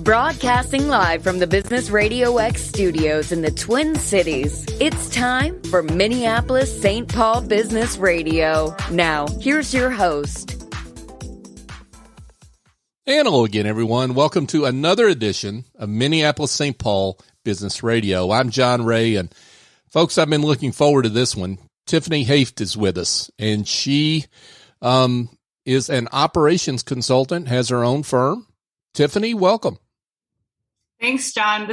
Broadcasting live from the Business RadioX studios in the Twin Cities, it's time for Minneapolis-St. Paul Business Radio. Now, here's your host. And hello again, everyone. Welcome to another edition of Minneapolis-St. Paul Business Radio. I'm John Ray, and folks, I've been looking forward to this one. Tiffany Hoeft is with us, and she is an operations consultant, has her own firm. Tiffany, welcome. Thanks, John.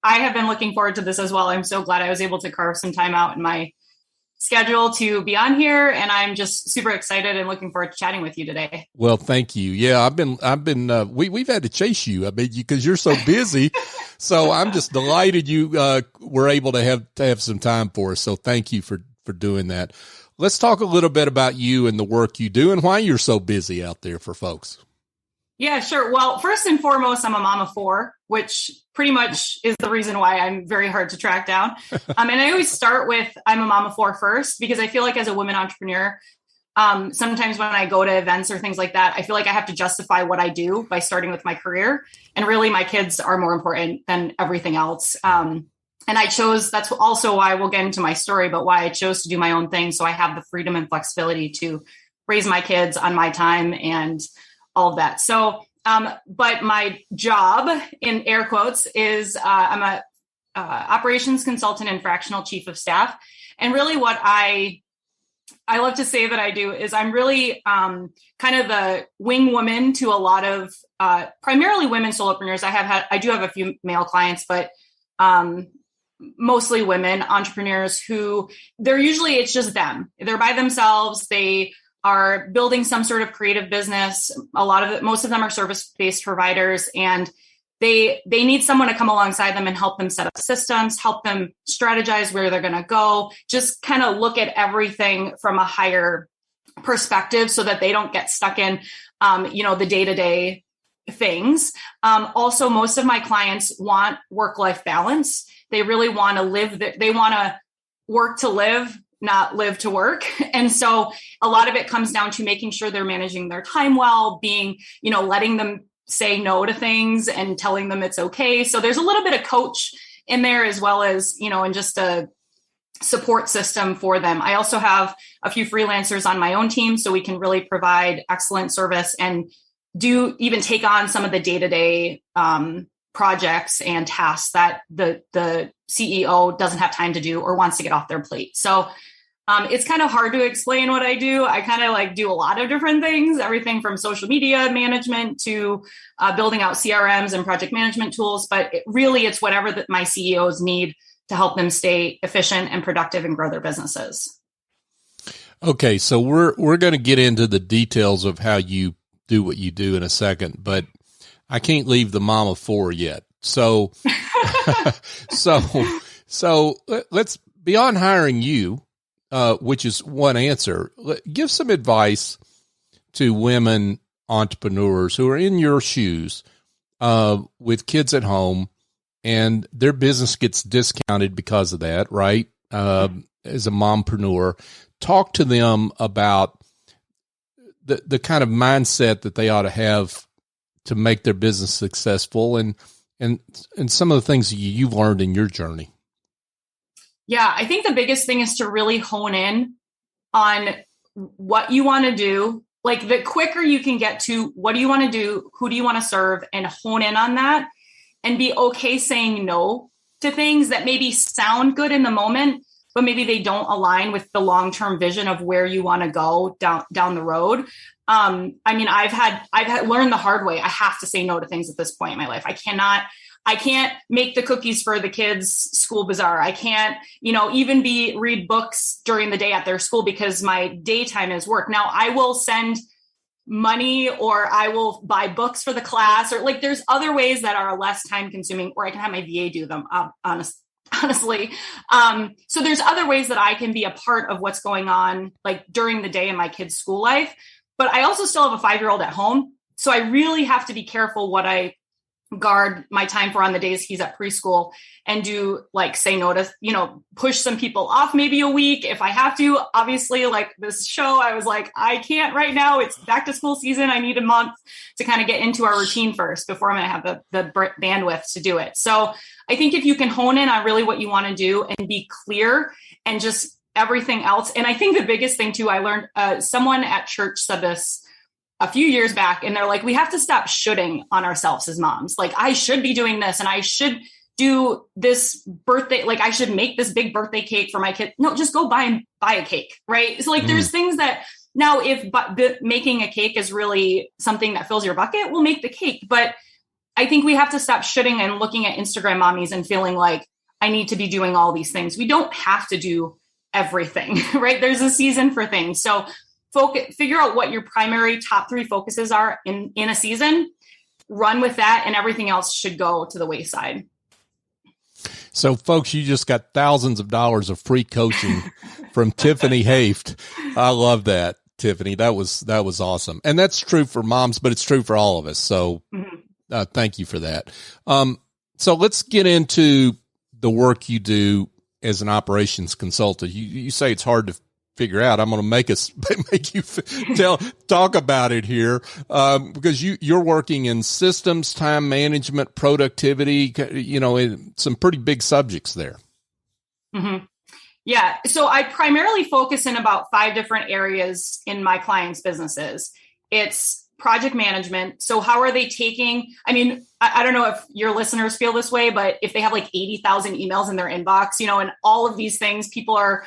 I have been looking forward to this as well. I'm so glad I was able to carve some time out in my schedule to be on here, and I'm just super excited and looking forward to chatting with you today. Well, thank you. Yeah, we've had to chase you. I mean, because you're so busy. So I'm just delighted you were able to have some time for us. So thank you for doing that. Let's talk a little bit about you and the work you do and why you're so busy out there for folks. Yeah, sure. Well, first and foremost, I'm a mom of four, which pretty much is the reason why I'm very hard to track down. And I always start with I'm a mom of four first, because I feel like as a woman entrepreneur, sometimes when I go to events or things like that, I feel like I have to justify what I do by starting with my career. And really, my kids are more important than everything else. And that's also why we'll get into my story, but why I chose to do my own thing. So I have the freedom and flexibility to raise my kids on my time and all of that. So, but my job, in air quotes, is I'm a operations consultant and fractional chief of staff. And really what I love to say that I do is I'm really kind of the wing woman to a lot of primarily women solopreneurs. I do have a few male clients, but mostly women entrepreneurs who it's just them. They're by themselves. They are building some sort of creative business. Most of them are service-based providers, and they need someone to come alongside them and help them set up systems, help them strategize where they're going to go, just kind of look at everything from a higher perspective so that they don't get stuck in, the day-to-day things. Also, most of my clients want work-life balance. They really want to they want to work to live, not live to work. And so a lot of it comes down to making sure they're managing their time well, letting them say no to things and telling them it's okay. So there's a little bit of coach in there, as well as, and just a support system for them. I also have a few freelancers on my own team, so we can really provide excellent service and even take on some of the day-to-day projects and tasks that the CEO doesn't have time to do or wants to get off their plate. So it's kind of hard to explain what I do. I kind of do a lot of different things, everything from social media management to building out CRMs and project management tools. But it's whatever that my CEOs need to help them stay efficient and productive and grow their businesses. Okay, so we're going to get into the details of how you do what you do in a second, but I can't leave the mom of four yet. So, so let's, beyond hiring you, which is one answer, give some advice to women entrepreneurs who are in your shoes, with kids at home, and their business gets discounted because of that, right? As a mompreneur, talk to them about the kind of mindset that they ought to have to make their business successful, and some of the things you've learned in your journey. Yeah, I think the biggest thing is to really hone in on what you want to do. Like, the quicker you can get to what do you want to do, who do you want to serve, and hone in on that, and be okay saying no to things that maybe sound good in the moment, but maybe they don't align with the long-term vision of where you want to go down the road. I've learned the hard way. I have to say no to things at this point in my life. I can't make the cookies for the kids' school bazaar. I can't, even read books during the day at their school because my daytime is work. Now, I will send money, or I will buy books for the class, or there's other ways that are less time consuming, or I can have my VA do them, honestly. So there's other ways that I can be a part of what's going on during the day in my kids' school life. But I also still have a 5-year-old at home. So I really have to be careful what I guard my time for on the days he's at preschool, and do like say no to, push some people off maybe a week if I have to. Obviously, like this show, I was like, I can't right now. It's back to school season. I need a month to kind of get into our routine first before I'm going to have the bandwidth to do it. So I think if you can hone in on really what you want to do and be clear and just everything else. And I think the biggest thing too, I learned someone at church said this a few years back, and they're like, we have to stop shoulding on ourselves as moms. Like, I should be doing this and I should do this birthday. Like, I should make this big birthday cake for my kid. No, just go buy a cake. Right. So like, there's things that now if making a cake is really something that fills your bucket, we'll make the cake. But I think we have to stop shoulding and looking at Instagram mommies and feeling like I need to be doing all these things. We don't have to do everything, right? There's a season for things. So figure out what your primary top 3 focuses are in a season, run with that, and everything else should go to the wayside. So folks, you just got thousands of dollars of free coaching from Tiffany Hoeft. I love that, Tiffany. That was awesome. And that's true for moms, but it's true for all of us. So thank you for that. So let's get into the work you do as an operations consultant. You say it's hard to figure out. I'm going to make you talk about it here, because you're working in systems, time management, productivity, in some pretty big subjects there. Mm-hmm. Yeah. So I primarily focus in about 5 different areas in my clients' businesses. It's project management. So how are they taking, I don't know if your listeners feel this way, but if they have like 80,000 emails in their inbox, and all of these things, people are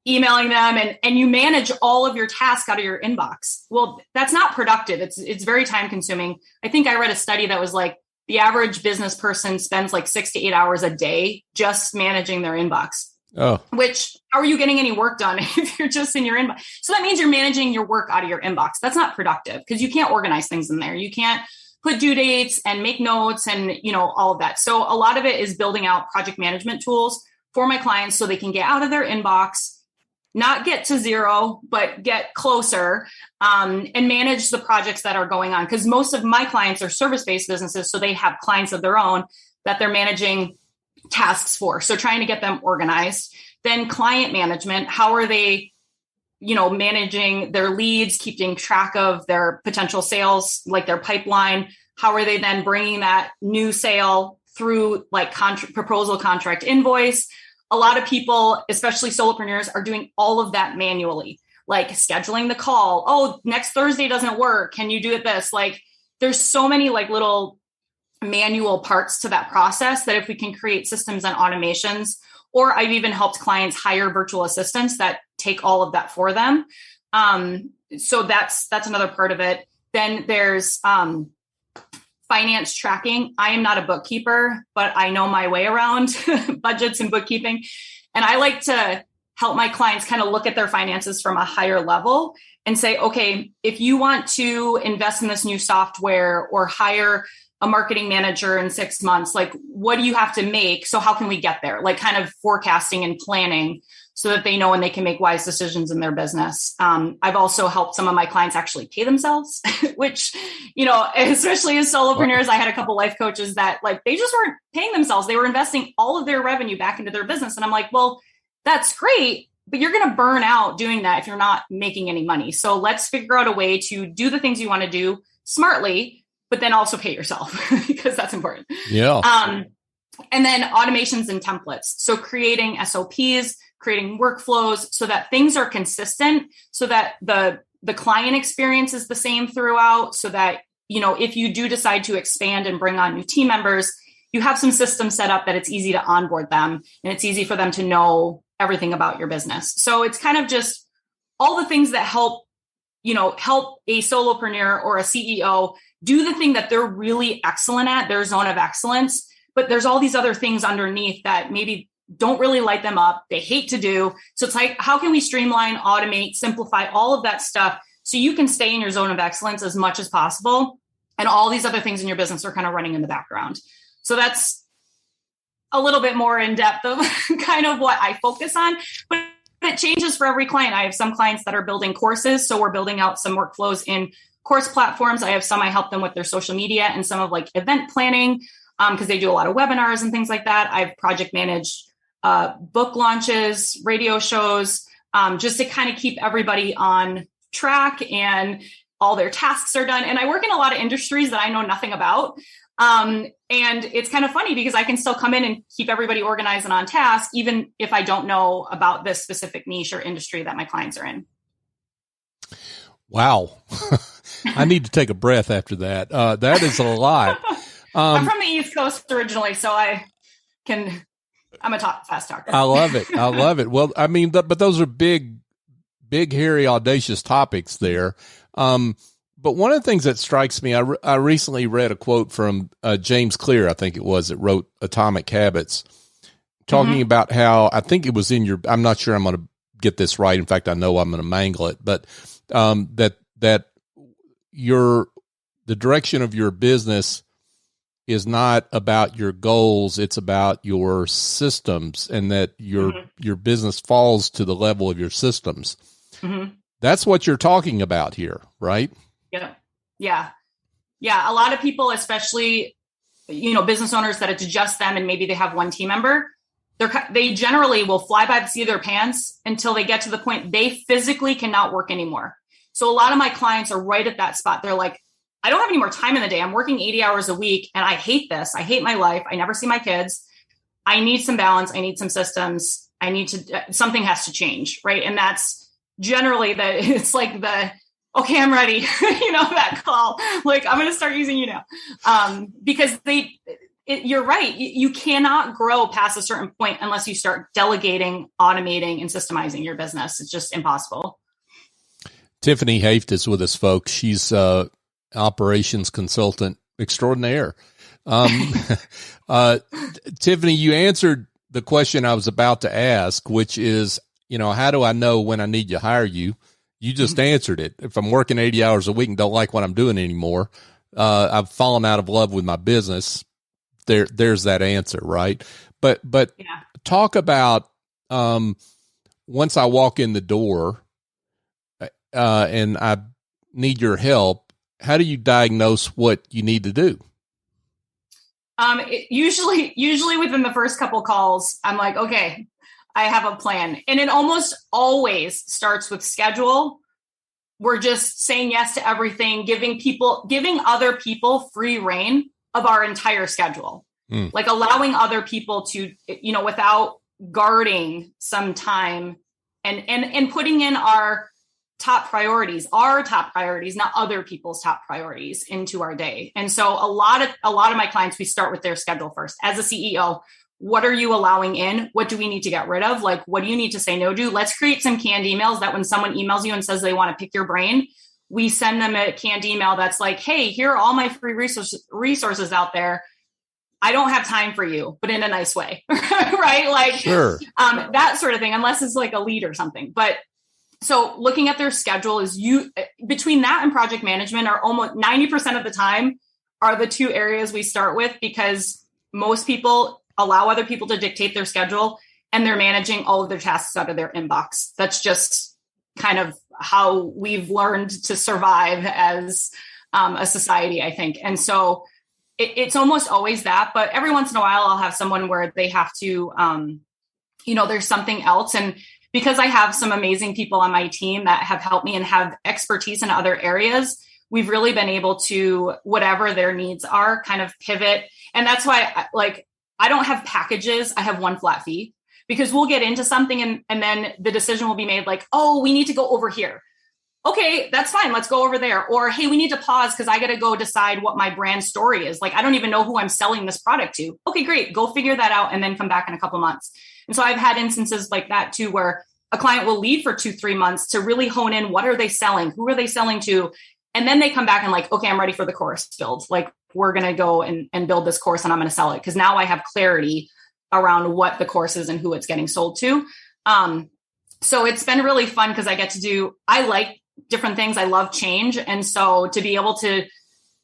emailing them and you manage all of your tasks out of your inbox. Well, that's not productive. It's very time consuming. I think I read a study that was like the average business person spends like 6 to 8 hours a day just managing their inbox. Oh, which how are you getting any work done if you're just in your inbox? So that means you're managing your work out of your inbox. That's not productive because you can't organize things in there. You can't put due dates and make notes and, all of that. So a lot of it is building out project management tools for my clients so they can get out of their inbox, not get to zero, but get closer, and manage the projects that are going on. Because most of my clients are service-based businesses, so they have clients of their own that they're managing tasks for. So trying to get them organized. Then client management, how are they, managing their leads, keeping track of their potential sales, like their pipeline? How are they then bringing that new sale through like proposal, contract, invoice? A lot of people, especially solopreneurs, are doing all of that manually, like scheduling the call. Oh, next Thursday doesn't work. Can you do it this? Like there's so many like little manual parts to that process that if we can create systems and automations, or I've even helped clients hire virtual assistants that take all of that for them. So that's another part of it. Then there's finance tracking. I am not a bookkeeper, but I know my way around budgets and bookkeeping. And I like to help my clients kind of look at their finances from a higher level and say, okay, if you want to invest in this new software or hire a marketing manager in 6 months, like what do you have to make? So how can we get there? Like kind of forecasting and planning so that they know and they can make wise decisions in their business. I've also helped some of my clients actually pay themselves, which, especially as solopreneurs, I had a couple life coaches that like, they just weren't paying themselves. They were investing all of their revenue back into their business. And I'm like, well, that's great, but you're going to burn out doing that if you're not making any money. So let's figure out a way to do the things you want to do smartly, but then also pay yourself because that's important. Yeah. And then automations and templates. So creating SOPs, creating workflows so that things are consistent, so that the client experience is the same throughout, so that, if you do decide to expand and bring on new team members, you have some systems set up that it's easy to onboard them and it's easy for them to know everything about your business. So it's kind of just all the things that help a solopreneur or a CEO do the thing that they're really excellent at, their zone of excellence. But there's all these other things underneath that maybe don't really light them up. They hate to do. So it's like, how can we streamline, automate, simplify all of that stuff so you can stay in your zone of excellence as much as possible? And all these other things in your business are kind of running in the background. So that's a little bit more in depth of kind of what I focus on, but it changes for every client. I have some clients that are building courses. So we're building out some workflows in course platforms. I have some I help them with their social media and some of like event planning because they do a lot of webinars and things like that. I've project managed book launches, radio shows, just to kind of keep everybody on track and all their tasks are done. And I work in a lot of industries that I know nothing about. And it's kind of funny because I can still come in and keep everybody organized and on task, even if I don't know about this specific niche or industry that my clients are in. Wow. I need to take a breath after that. That is a lot. I'm from the East Coast originally, so I'm a fast talker. I love it. I love it. Well, I mean, but those are big, hairy, audacious topics there. But one of the things that strikes me, I recently read a quote from James Clear, I think it was, that wrote Atomic Habits, talking about how, I think it was I'm not sure I'm going to get this right. In fact, I know I'm going to mangle it, but that the direction of your business is not about your goals, it's about your systems, and that your business falls to the level of your systems. Mm-hmm. That's what you're talking about here, right? Yeah. A lot of people, especially, business owners that it's just them and maybe they have one team member, they generally will fly by the seat of their pants until they get to the point they physically cannot work anymore. So a lot of my clients are right at that spot. They're like, I don't have any more time in the day. I'm working 80 hours a week and I hate this. I hate my life. I never see my kids. I need some balance. I need some systems. Something has to change. Right. And that's generally it's like okay, I'm ready. That call, like, I'm going to start using you now. Because you're right. You cannot grow past a certain point unless you start delegating, automating, and systemizing your business. It's just impossible. Tiffany Hoeft is with us, folks. She's operations consultant extraordinaire. Tiffany, you answered the question I was about to ask, which is, how do I know when I need to hire you? You just answered it. If I'm working 80 hours a week and don't like what I'm doing anymore, I've fallen out of love with my business. There's that answer, right? But yeah. Talk about once I walk in the door and I need your help, how do you diagnose what you need to do? Usually within the first couple calls, I'm like, okay, I have a plan. And it almost always starts with schedule. We're just saying yes to everything, giving other people free reign of our entire schedule, like allowing other people to, without guarding some time and putting in our top priorities, not other people's top priorities into our day. And so a lot of my clients, we start with their schedule first. As a CEO, what are you allowing in? What do we need to get rid of? Like, what do you need to say no to? Let's create some canned emails that when someone emails you and says they want to pick your brain, we send them a canned email that's like, hey, here are all my free resources out there. I don't have time for you, but in a nice way, right? Like, sure. That sort of thing, unless it's like a lead or something. But so looking at their schedule is between that and project management are almost 90% of the time are the two areas we start with, because most people allow other people to dictate their schedule and they're managing all of their tasks out of their inbox. That's just kind of how we've learned to survive as a society, I think. And so it's almost always that, but every once in a while I'll have someone where they have to, there's something else. And because I have some amazing people on my team that have helped me and have expertise in other areas, we've really been able to, whatever their needs are, kind of pivot. And that's why, I don't have packages. I have one flat fee, because we'll get into something and then the decision will be made like, oh, we need to go over here. Okay, that's fine. Let's go over there. Or, hey, we need to pause because I got to go decide what my brand story is. Like, I don't even know who I'm selling this product to. Okay, great. Go figure that out and then come back in a couple months. And so I've had instances like that too, where a client will leave for 2-3 months to really hone in. What are they selling? Who are they selling to? And then they come back and like, okay, I'm ready for the course build. Like, we're going to go and build this course and I'm going to sell it, because now I have clarity around what the course is and who it's getting sold to. So it's been really fun because I like different things. I love change. And so to be able to,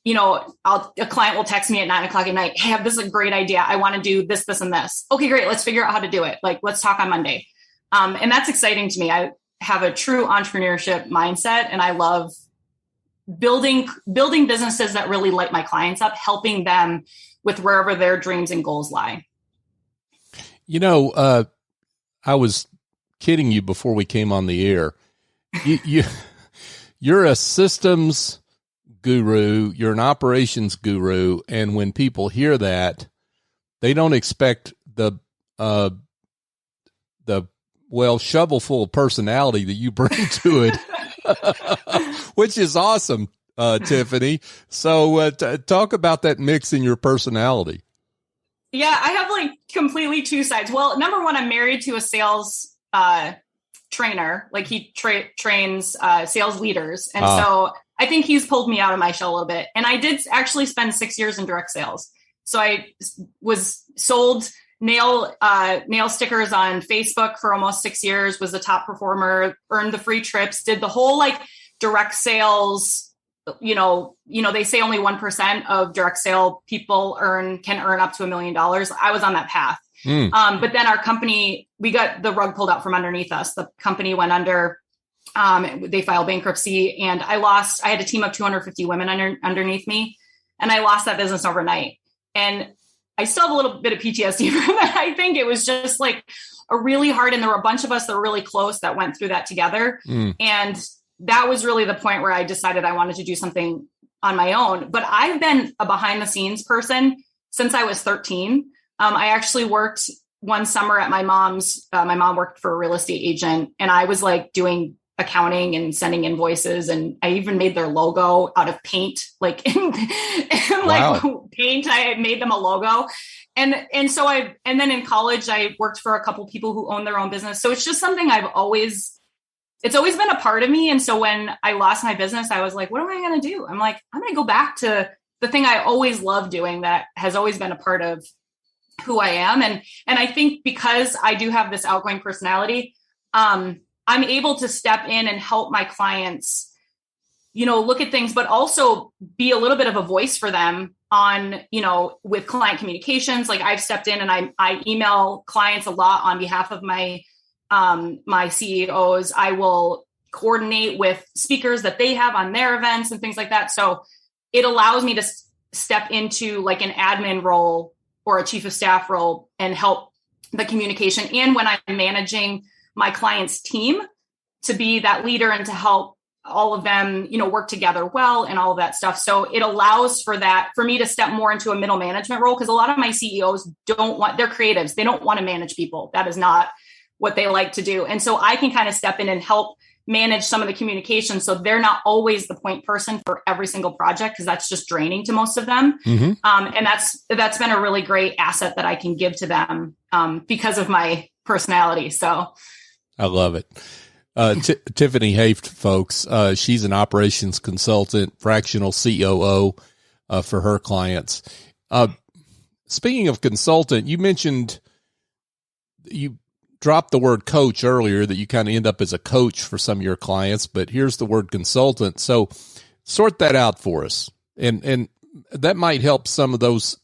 a client will text me at 9:00 at night. Hey, this is a great idea. I want to do this, this, and this. Okay, great. Let's figure out how to do it. Like, let's talk on Monday. And that's exciting to me. I have a true entrepreneurship mindset and I love building businesses that really light my clients up, helping them with wherever their dreams and goals lie. I was kidding you before we came on the air. You're a systems guru, you're an operations guru, and when people hear that, they don't expect the shovel full of personality that you bring to it, which is awesome, Tiffany. So talk about that mix in your personality. Yeah, I have like completely two sides. Well, number one, I'm married to a sales trainer. Like he trains sales leaders. And so I think he's pulled me out of my shell a little bit. And I did actually spend 6 years in direct sales. So I sold nail stickers on Facebook for almost 6 years, was the top performer, earned the free trips, did the whole like direct sales. They say only 1% of direct sale people can earn up to $1 million. I was on that path. But then our company, we got the rug pulled out from underneath us. The company went under, they filed bankruptcy, and I had a team of 250 women underneath me, and I lost that business overnight. And I still have a little bit of PTSD from that. I think it was just like a really hard, and there were a bunch of us that were really close that went through that together. And that was really the point where I decided I wanted to do something on my own. But I've been a behind the scenes person since I was 13. I actually worked one summer at my mom's. My mom worked for a real estate agent, and I was like doing accounting and sending invoices. And I even made their logo out of paint, like wow. Paint. I made them a logo. And then in college, I worked for a couple people who own their own business. So it's just something it's always been a part of me. And so when I lost my business, I was like, what am I going to do? I'm like, I'm going to go back to the thing I always loved doing that has always been a part of who I am. And I think because I do have this outgoing personality, I'm able to step in and help my clients, look at things, but also be a little bit of a voice for them on, with client communications. Like I've stepped in and I email clients a lot on behalf of my CEOs. I will coordinate with speakers that they have on their events and things like that. So it allows me to step into like an admin role or a chief of staff role and help the communication. And when I'm managing my client's team, to be that leader and to help all of them, work together well and all of that stuff. So it allows for me to step more into a middle management role, because a lot of my CEOs they're creatives. They don't want to manage people. That is not what they like to do. And so I can kind of step in and help manage some of the communication. So they're not always the point person for every single project, because that's just draining to most of them. Mm-hmm. And that's been a really great asset that I can give to them because of my personality. So I love it. Tiffany Hoeft, folks, she's an operations consultant, fractional COO for her clients. Speaking of consultant, you mentioned you dropped the word coach earlier, that you kind of end up as a coach for some of your clients, but here's the word consultant. So sort that out for us. And that might help some of those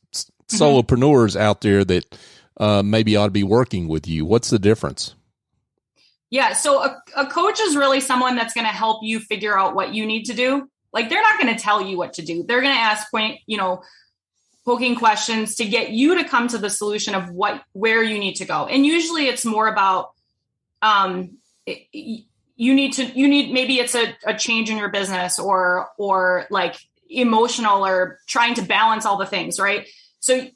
solopreneurs out there that maybe ought to be working with you. What's the difference? Yeah. So a coach is really someone that's going to help you figure out what you need to do. Like they're not going to tell you what to do. They're going to ask poking questions to get you to come to the solution of where you need to go. And usually it's more about, maybe it's a change in your business or like emotional or trying to balance all the things. Right. So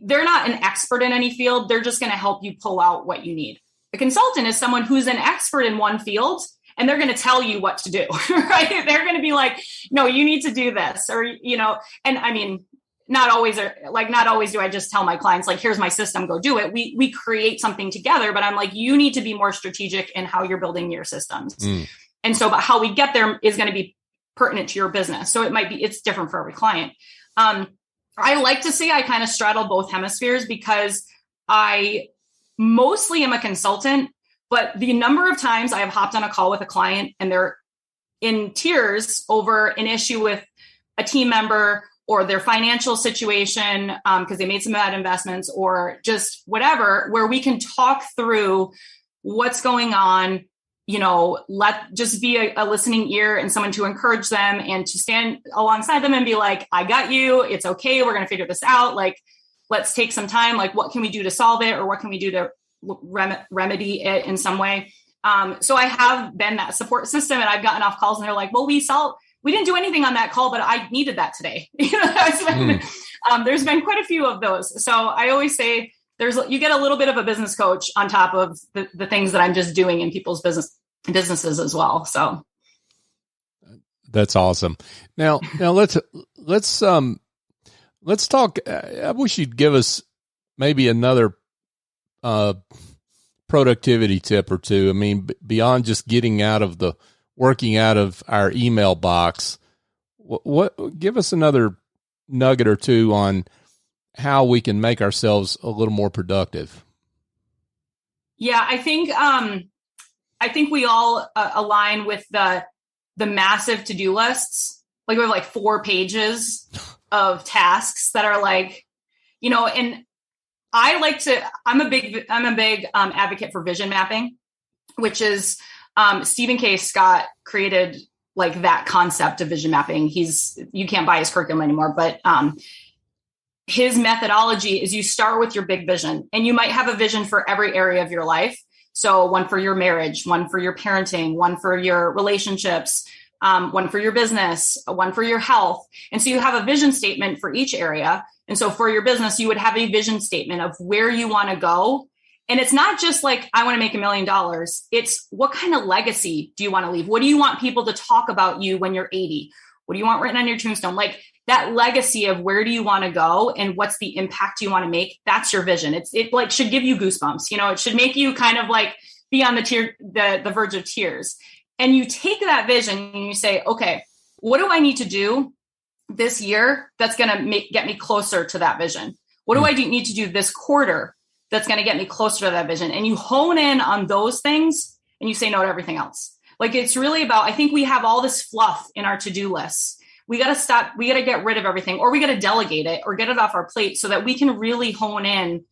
they're not an expert in any field. They're just going to help you pull out what you need. A consultant is someone who's an expert in one field, and they're going to tell you what to do, right? They're going to be like, no, you need to do this, or, and I mean, not always do I just tell my clients, like, here's my system, go do it. We create something together, but I'm like, you need to be more strategic in how you're building your systems. And so, but how we get there is going to be pertinent to your business. So it's different for every client. I like to say I kind of straddle both hemispheres, because I mostly am a consultant, but the number of times I have hopped on a call with a client and they're in tears over an issue with a team member or their financial situation, because they made some bad investments or just whatever, where we can talk through what's going on, just be a listening ear and someone to encourage them and to stand alongside them and be like, I got you. It's okay. We're going to figure this out. Like, let's take some time. Like, what can we do to solve it? Or what can we do to remedy it in some way? So I have been that support system, and I've gotten off calls and they're like, well, we didn't do anything on that call, but I needed that today. There's been quite a few of those. So I always say you get a little bit of a business coach on top of the things that I'm just doing in people's businesses as well. So that's awesome. Now let's talk. I wish you'd give us maybe another productivity tip or two. I mean, beyond just working out of our email box, what give us another nugget or two on how we can make ourselves a little more productive. Yeah, I think we all align with the massive to-do lists. Like we have like 4 pages of tasks that are like, and I'm a big advocate for vision mapping, which is Stephen K. Scott created like that concept of vision mapping. You can't buy his curriculum anymore, but his methodology is you start with your big vision, and you might have a vision for every area of your life. So one for your marriage, one for your parenting, one for your relationships, one for your business, one for your health. And so you have a vision statement for each area. And so for your business, you would have a vision statement of where you want to go. And it's not just like, I want to make $1 million. It's what kind of legacy do you want to leave? What do you want people to talk about you when you're 80? What do you want written on your tombstone? Like that legacy of where do you want to go and what's the impact you want to make? That's your vision. It like should give you goosebumps. It should make you kind of like be on the verge of tears. And you take that vision and you say, okay, what do I need to do this year that's going to get me closer to that vision? What do I need to do this quarter that's going to get me closer to that vision? And you hone in on those things and you say no to everything else. Like it's really about, I think we have all this fluff in our to-do lists. We got to stop. We got to get rid of everything, or we got to delegate it or get it off our plate so that we can really hone in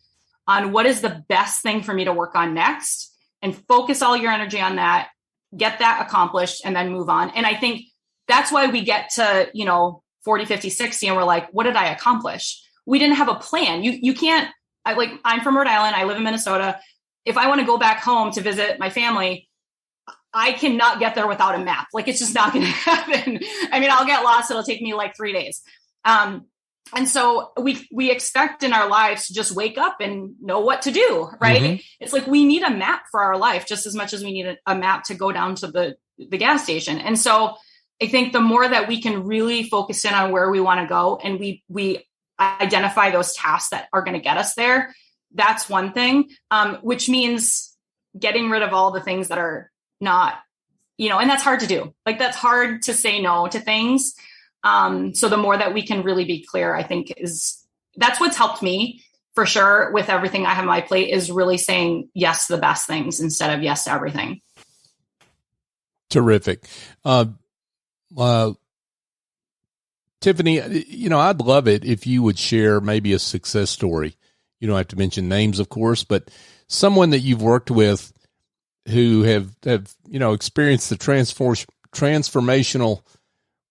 on what is the best thing for me to work on next and focus all your energy on that, get that accomplished, and then move on. And I think that's why we get to, 40, 50, 60, and we're like, what did I accomplish? We didn't have a plan. You can't, I'm from Rhode Island. I live in Minnesota. If I want to go back home to visit my family, I cannot get there without a map. Like it's just not going to happen. I mean, I'll get lost. It'll take me like 3 days. And so we expect in our lives to just wake up and know what to do, right? Mm-hmm. It's like we need a map for our life just as much as we need a map to go down to the gas station. And so I think the more that we can really focus in on where we want to go and we identify those tasks that are going to get us there, that's one thing, which means getting rid of all the things that are not, and that's hard to do. Like that's hard to say no to things. So the more that we can really be clear, I think that's what's helped me for sure with everything I have on my plate is really saying yes to the best things instead of yes to everything. Terrific. Tiffany, I'd love it if you would share maybe a success story. You don't have to mention names, of course, but someone that you've worked with who have experienced the transformational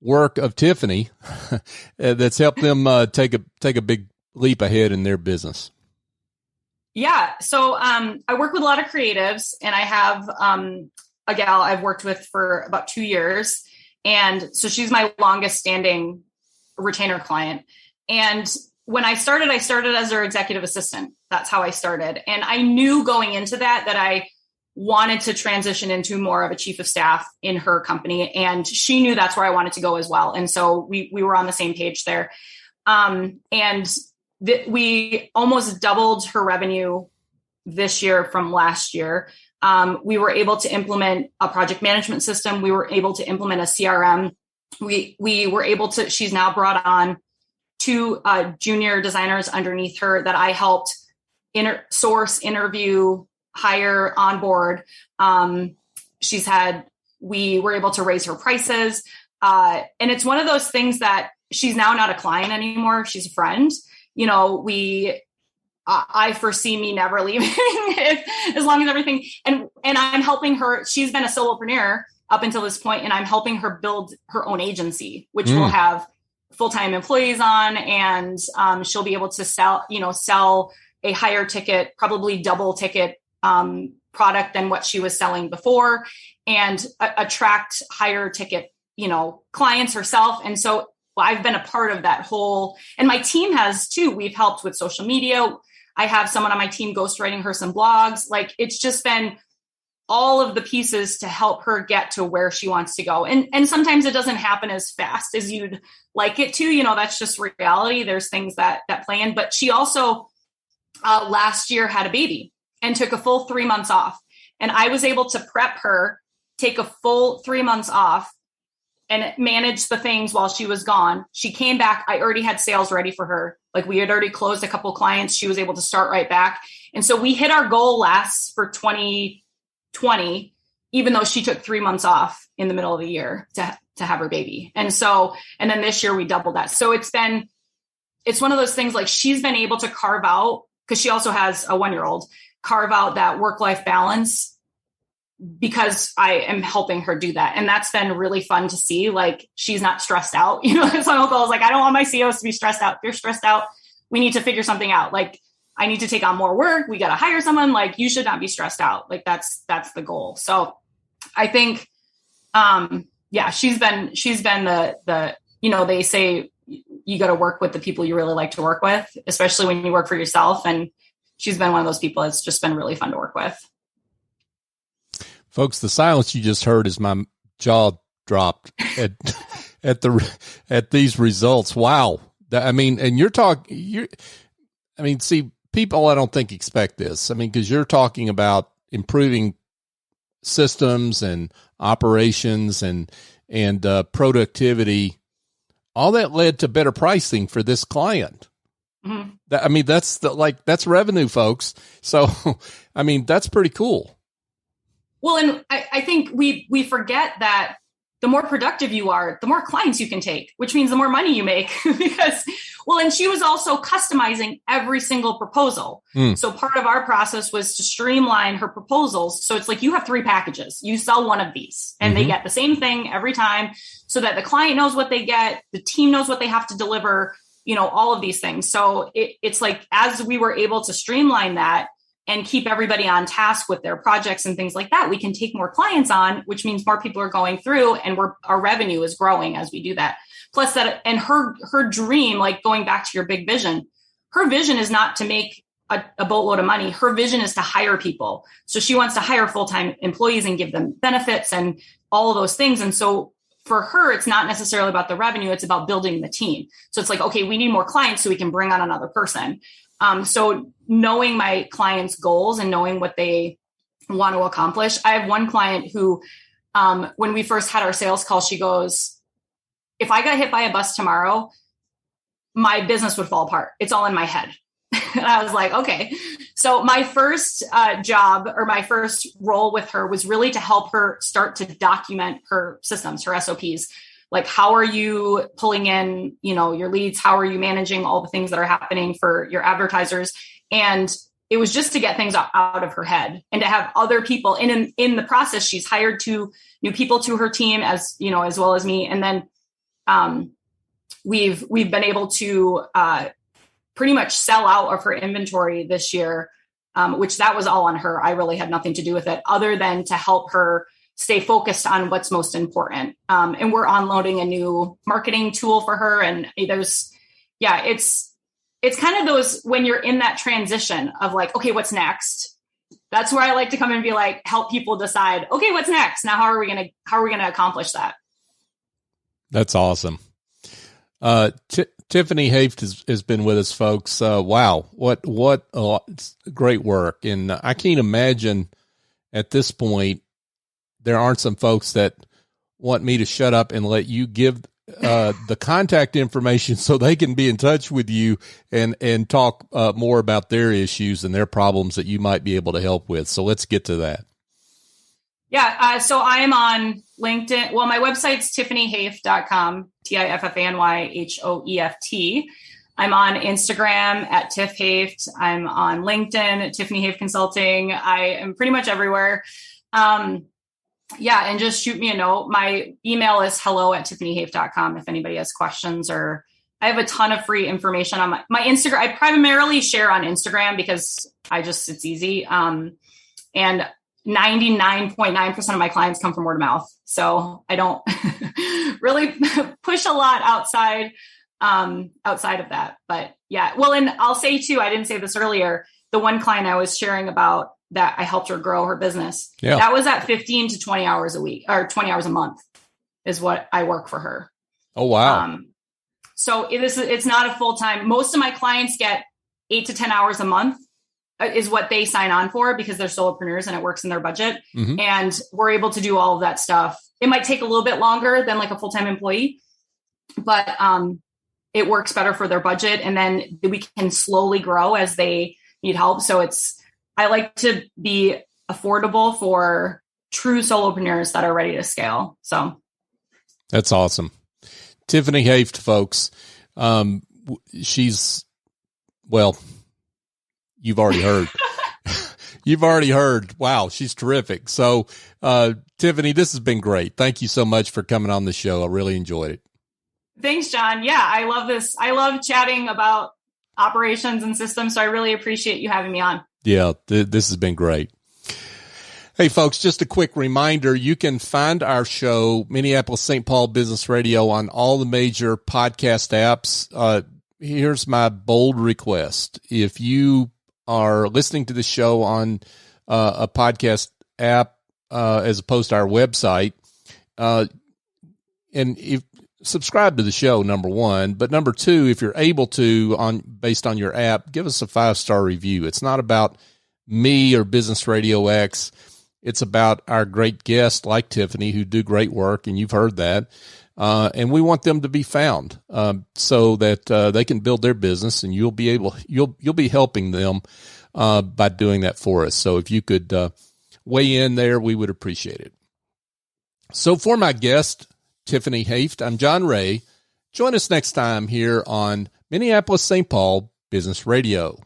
work of Tiffany that's helped them take a big leap ahead in their business. Yeah. So I work with a lot of creatives, and I have a gal I've worked with for about 2 years. And so she's my longest standing retainer client. And when I started as her executive assistant. That's how I started. And I knew going into that I wanted to transition into more of a chief of staff in her company. And she knew that's where I wanted to go as well. And so we were on the same page there. We almost doubled her revenue this year from last year. We were able to implement a project management system. We were able to implement a CRM. We were able to, she's now brought on 2 junior designers underneath her that I helped source, interview, hire, onboard. We were able to raise her prices. And it's one of those things that she's now not a client anymore. She's a friend. I foresee me never leaving as long as everything, and I'm helping her. She's been a solopreneur up until this point, and I'm helping her build her own agency, which will have full-time employees on, and she'll be able to sell a higher ticket, probably double ticket product than what she was selling before, and attract higher ticket, clients herself. And so I've been a part of that whole, and my team has too. We've helped with social media. I have someone on my team ghostwriting her some blogs. Like, it's just been all of the pieces to help her get to where she wants to go. And sometimes it doesn't happen as fast as you'd like it to, that's just reality. There's things that play in, but she also last year had a baby and took a full 3 months off. And I was able to prep her, take a full 3 months off, and manage the things while she was gone. She came back. I already had sales ready for her. Like, we had already closed a couple clients. She was able to start right back. And so we hit our goal last for 2020, even though she took 3 months off in the middle of the year to have her baby. And then this year we doubled that. So it's one of those things, like, she's been able to carve out, because she also has a 1-year-old, carve out that work-life balance, because I am helping her do that. And that's been really fun to see. Like, she's not stressed out. So my goal is, like, I don't want my CEOs to be stressed out. If you're stressed out, we need to figure something out. Like, I need to take on more work. We got to hire someone. Like, you should not be stressed out. Like, that's the goal. So I think, she's been the, they say you got to work with the people you really like to work with, especially when you work for yourself. And she's been one of those people. It's just been really fun to work with. Folks, the silence you just heard is my jaw dropped at these results. Wow. And see, people I don't think expect this. Because you're talking about improving systems and operations and productivity. All that led to better pricing for this client. Mm-hmm. That's revenue, folks. So, that's pretty cool. Well, and I think we forget that the more productive you are, the more clients you can take, which means the more money you make. And she was also customizing every single proposal. So part of our process was to streamline her proposals. So it's like, you have 3 packages, you sell one of these, and they get the same thing every time, so that the client knows what they get, the team knows what they have to deliver, all of these things. So it's like, as we were able to streamline that and keep everybody on task with their projects and things like that, we can take more clients on, which means more people are going through, and our revenue is growing as we do that. Plus that, and her dream, like, going back to your big vision, her vision is not to make a boatload of money. Her vision is to hire people. So she wants to hire full-time employees and give them benefits and all of those things. And so for her, it's not necessarily about the revenue. It's about building the team. So it's like, okay, we need more clients so we can bring on another person. So knowing my clients' goals and knowing what they want to accomplish. I have one client who, when we first had our sales call, she goes, if I got hit by a bus tomorrow, my business would fall apart. It's all in my head. And I was like, okay. So my first job, or my first role with her, was really to help her start to document her systems, her SOPs. Like, how are you pulling in, your leads? How are you managing all the things that are happening for your advertisers? And it was just to get things out of her head, and to have other people in the process. She's hired 2 new people to her team, as well as me. And then we've been able to pretty much sell out of her inventory this year, which that was all on her. I really had nothing to do with it, other than to help her stay focused on what's most important. And we're unloading a new marketing tool for her. And it's kind of those, when you're in that transition of like, okay, what's next? That's where I like to come and be like, help people decide, okay, what's next? Now, how are we going to accomplish that? That's awesome. Tiffany Hoeft has been with us, folks. Wow. What great work. And I can't imagine at this point, there aren't some folks that want me to shut up and let you give the contact information so they can be in touch with you and talk more about their issues and their problems that you might be able to help with. So let's get to that. Yeah. So I am on LinkedIn. Well, my website's tiffanyhoeft.com, TiffanyHoeft. I'm on Instagram at Tiff Hoeft. I'm on LinkedIn at Tiffany Hoeft Consulting. I am pretty much everywhere. And just shoot me a note. My email is hello@tiffanyhoeft.com if anybody has questions, or I have a ton of free information on my Instagram. I primarily share on Instagram because it's easy. And 99.9% of my clients come from word of mouth. So I don't really push a lot outside of that. But yeah, well, and I'll say too, I didn't say this earlier, the one client I was sharing about that I helped her grow her business. Yeah. That was at 15 to 20 hours a week, or 20 hours a month is what I work for her. Oh, wow. So it's not a full-time. Most of my clients get 8 to 10 hours a month is what they sign on for because they're solopreneurs and it works in their budget. Mm-hmm. And we're able to do all of that stuff. It might take a little bit longer than like a full-time employee, but it works better for their budget. And then we can slowly grow as they need help. So I like to be affordable for true solopreneurs that are ready to scale. So that's awesome. Tiffany Hoeft, folks. She's, well, you've already heard. You've already heard. Wow, she's terrific. So, Tiffany, this has been great. Thank you so much for coming on the show. I really enjoyed it. Thanks, John. Yeah, I love this. I love chatting about operations and systems. So I really appreciate you having me on. Yeah, this has been great. Hey, folks, just a quick reminder, you can find our show, Minneapolis-St. Paul Business Radio, on all the major podcast apps. Here's my bold request. If you are listening to the show on a podcast app as opposed to our website, and if subscribe to the show, number one, but number two, if you're able to, based on your app, give us a 5-star review. It's not about me or Business RadioX. It's about our great guests like Tiffany who do great work, and you've heard that. And we want them to be found so that they can build their business, and you'll be helping them by doing that for us. So if you could weigh in there, we would appreciate it. So for my guest, Tiffany Hoeft, I'm John Ray. Join us next time here on Minneapolis-St. Paul Business Radio.